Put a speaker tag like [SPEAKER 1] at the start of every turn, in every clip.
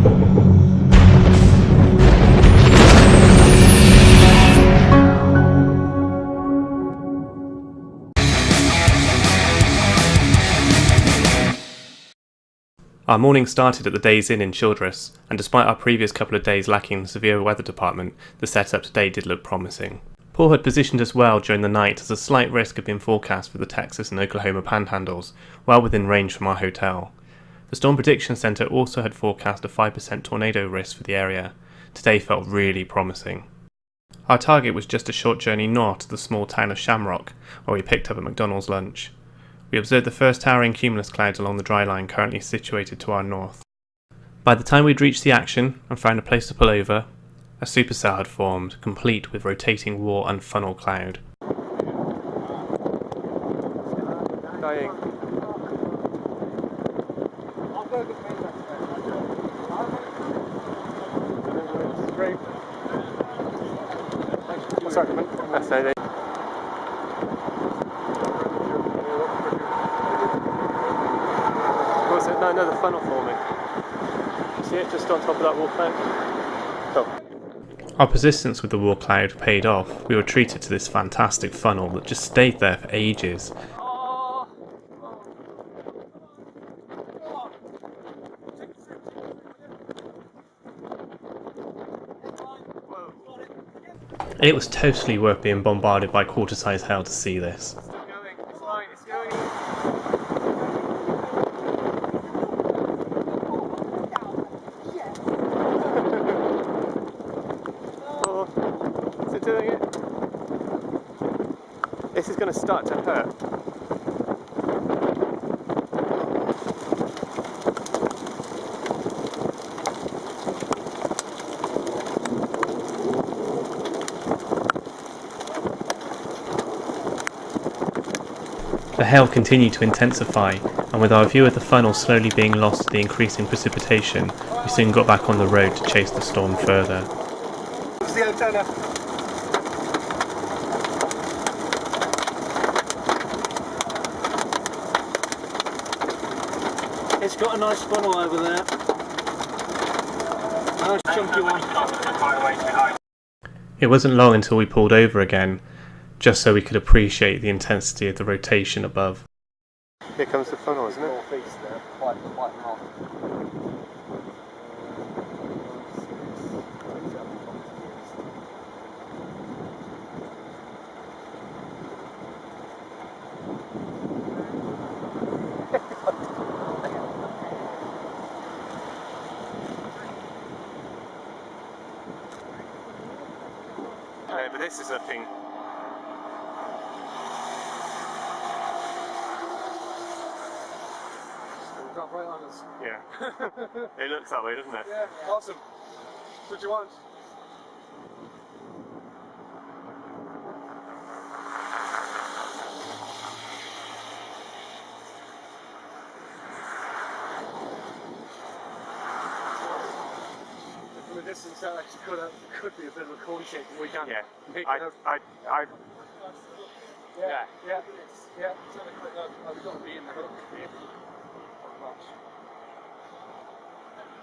[SPEAKER 1] Our morning started at the Days Inn in Childress, and despite our previous couple of days lacking the severe weather department, the setup today did look promising. Paul had positioned us well during the night as a slight risk had been forecast for the Texas and Oklahoma panhandles, well within range from our hotel. The Storm Prediction Center also had forecast a 5% tornado risk for the area. Today felt really promising. Our target was just a short journey north to the small town of Shamrock, where we picked up a McDonald's lunch. We observed the first towering cumulus clouds along the dry line currently situated to our north. By the time we'd reached the action and found a place to pull over, a supercell had formed, complete with rotating wall and funnel cloud.
[SPEAKER 2] Dying. Sorry, no, the funnel forming. See it just on top of that wall cloud? Cool.
[SPEAKER 1] Our persistence with the wall cloud paid off. We were treated to this fantastic funnel that just stayed there for ages. It was totally worth being bombarded by quarter-size hail to see this.
[SPEAKER 2] Doing it. This is going to start to hurt.
[SPEAKER 1] The hail continued to intensify, and with our view of the funnel slowly being lost to the increasing precipitation, we soon got back on the road to chase the storm further.
[SPEAKER 3] It's got a nice funnel over there. Nice chunky one.
[SPEAKER 1] It wasn't long until we pulled over again, just so we could appreciate the intensity of the rotation above.
[SPEAKER 2] Here comes the funnel, isn't it? But this is looking. Right on us. Yeah. It looks that way, doesn't it? Yeah, awesome. What do you want? From a distance, that actually could be a bit of a corn shape, but we can't. Yeah. Yeah. I've got to be in the hook here.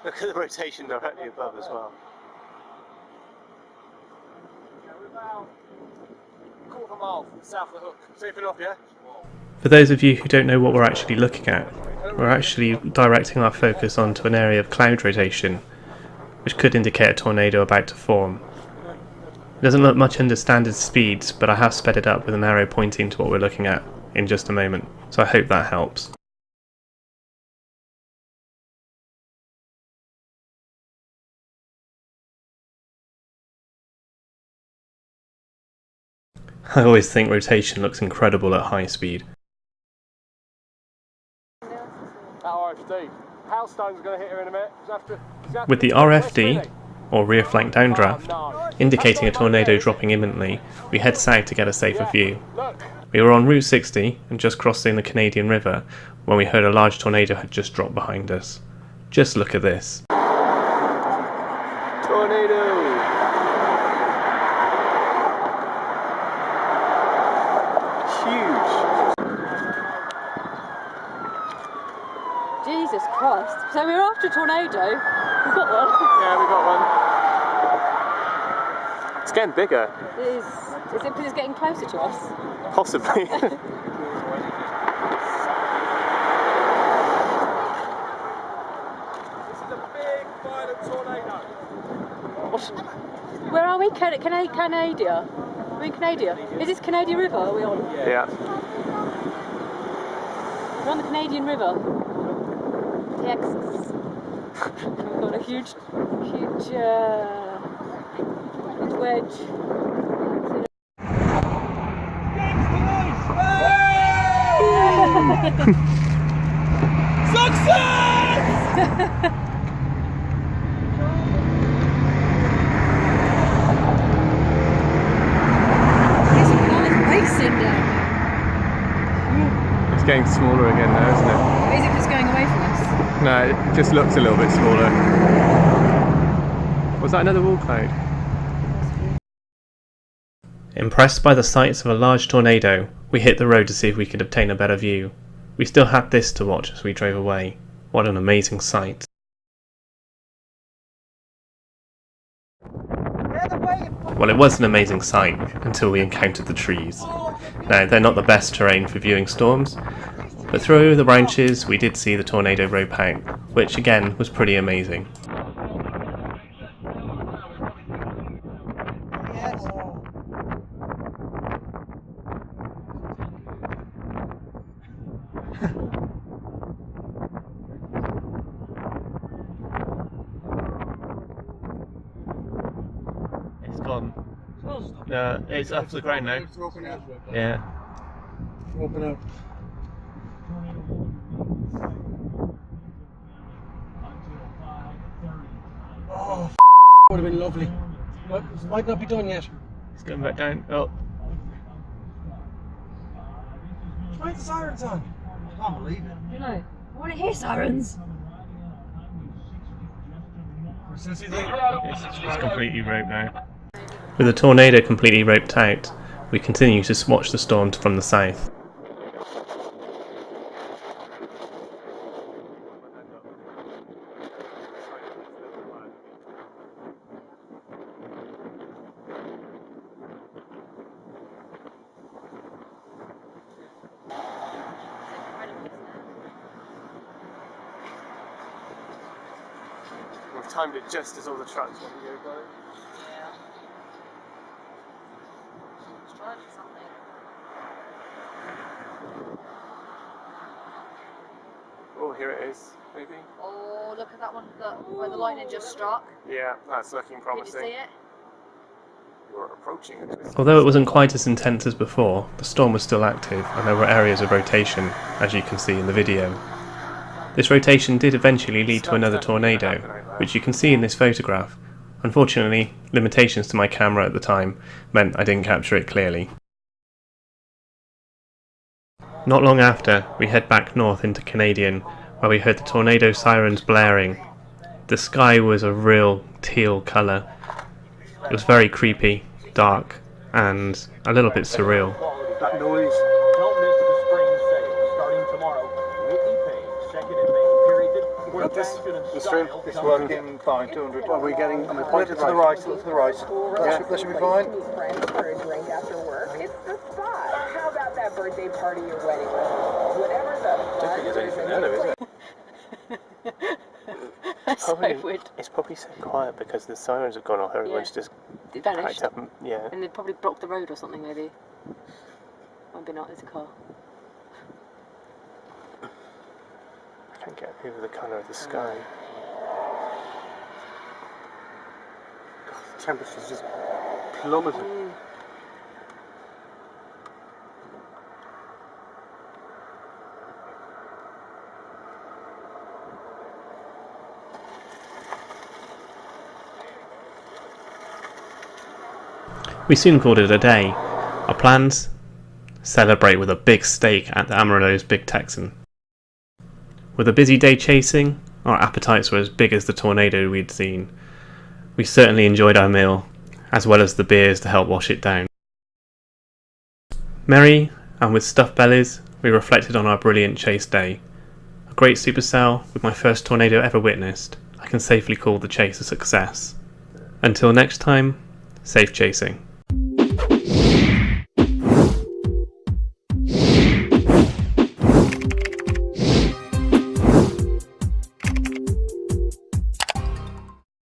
[SPEAKER 2] Look at the rotation directly above as well. Yeah, we're about a quarter of a mile south of the hook. Safe enough, yeah?
[SPEAKER 1] For those of you who don't know what we're actually looking at, we're actually directing our focus onto an area of cloud rotation, which could indicate a tornado about to form. It doesn't look much under standard speeds, but I have sped it up with an arrow pointing to what we're looking at in just a moment, so I hope that helps. I always think rotation looks incredible at high speed.
[SPEAKER 2] RFD. Hailstone's going to hit her in a minute.
[SPEAKER 1] With the RFD, or rear flank downdraft, indicating a tornado dropping imminently, we head south to get a safer view. We were on Route 60 and just crossing the Canadian River when we heard a large tornado had just dropped behind us. Just look at this.
[SPEAKER 2] Tornado!
[SPEAKER 4] Jesus Christ. So we were after a tornado? We've got one.
[SPEAKER 2] Yeah, we got one. It's getting bigger.
[SPEAKER 4] It is. Is it because it's getting closer to us?
[SPEAKER 2] Possibly.
[SPEAKER 4] Where are we? Canada? Are we in Canada? Is this Canadian River? Are we on?
[SPEAKER 2] Yeah.
[SPEAKER 4] We're on the Canadian River. Texas. We've got a huge wedge.
[SPEAKER 2] It's getting smaller again now, isn't it?
[SPEAKER 4] Is it just going away from us?
[SPEAKER 2] No, it just looks a little bit smaller. Was that another wall cloud?
[SPEAKER 1] Impressed by the sights of a large tornado, we hit the road to see if we could obtain a better view. We still had this to watch as we drove away. What an amazing sight. Well, it was an amazing sight until we encountered the trees. Now, they're not the best terrain for viewing storms, but through the branches we did see the tornado rope out, which again was pretty amazing.
[SPEAKER 2] It's gone. It's off the ground now. Yeah.
[SPEAKER 3] Open up. Oh, would have been lovely. But it might not be done yet.
[SPEAKER 2] It's going back down. Oh.
[SPEAKER 3] Why are the sirens on? I can't believe it.
[SPEAKER 4] No. I want to hear sirens.
[SPEAKER 3] Since you think
[SPEAKER 2] It's completely roped now.
[SPEAKER 1] With the tornado completely roped out, we continue to watch the storm from the south.
[SPEAKER 2] We've timed it just as all the trucks want to go by.
[SPEAKER 4] Yeah. Let's try something.
[SPEAKER 2] Oh, here it is, maybe.
[SPEAKER 4] Oh, look at that one where the lightning just struck.
[SPEAKER 2] Yeah, that's looking
[SPEAKER 4] Did
[SPEAKER 2] promising.
[SPEAKER 4] you see it?
[SPEAKER 2] We're approaching it.
[SPEAKER 1] Although it wasn't quite as intense as before, the storm was still active and there were areas of rotation, as you can see in the video. This rotation did eventually lead to another tornado, which you can see in this photograph. Unfortunately, limitations to my camera at the time meant I didn't capture it clearly. Not long after, we head back north into Canadian, where we heard the tornado sirens blaring. The sky was a real teal colour. It was very creepy, dark, and a little bit surreal.
[SPEAKER 3] that noise.
[SPEAKER 5] Don't miss the spring sale starting tomorrow. Whitney Page, second and main period.
[SPEAKER 3] Well, this stream is working fine. 200. Are we getting? I'm pointed to the right. Look to the right. That should be fine.
[SPEAKER 6] Friends for a drink after work. It's the spot. How about that birthday party or wedding? Whatever the
[SPEAKER 2] I don't think there's anything there, though, is it?
[SPEAKER 4] That's so weird.
[SPEAKER 2] It's probably so quiet because the sirens have gone off. Everyone's
[SPEAKER 4] Yeah.
[SPEAKER 2] just
[SPEAKER 4] It vanished.
[SPEAKER 2] packed up. Yeah.
[SPEAKER 4] And they probably blocked the road or something, maybe. Might be not, there's a car.
[SPEAKER 2] I can't get over the colour of the sky. God, the temperature's just plummeted.
[SPEAKER 1] We soon called it a day. Our plans? Celebrate with a big steak at the Amarillo's Big Texan. With a busy day chasing, our appetites were as big as the tornado we'd seen. We certainly enjoyed our meal, as well as the beers to help wash it down. Merry, and with stuffed bellies, we reflected on our brilliant chase day. a great supercell with my first tornado ever witnessed, I can safely call the chase a success. Until next time, safe chasing.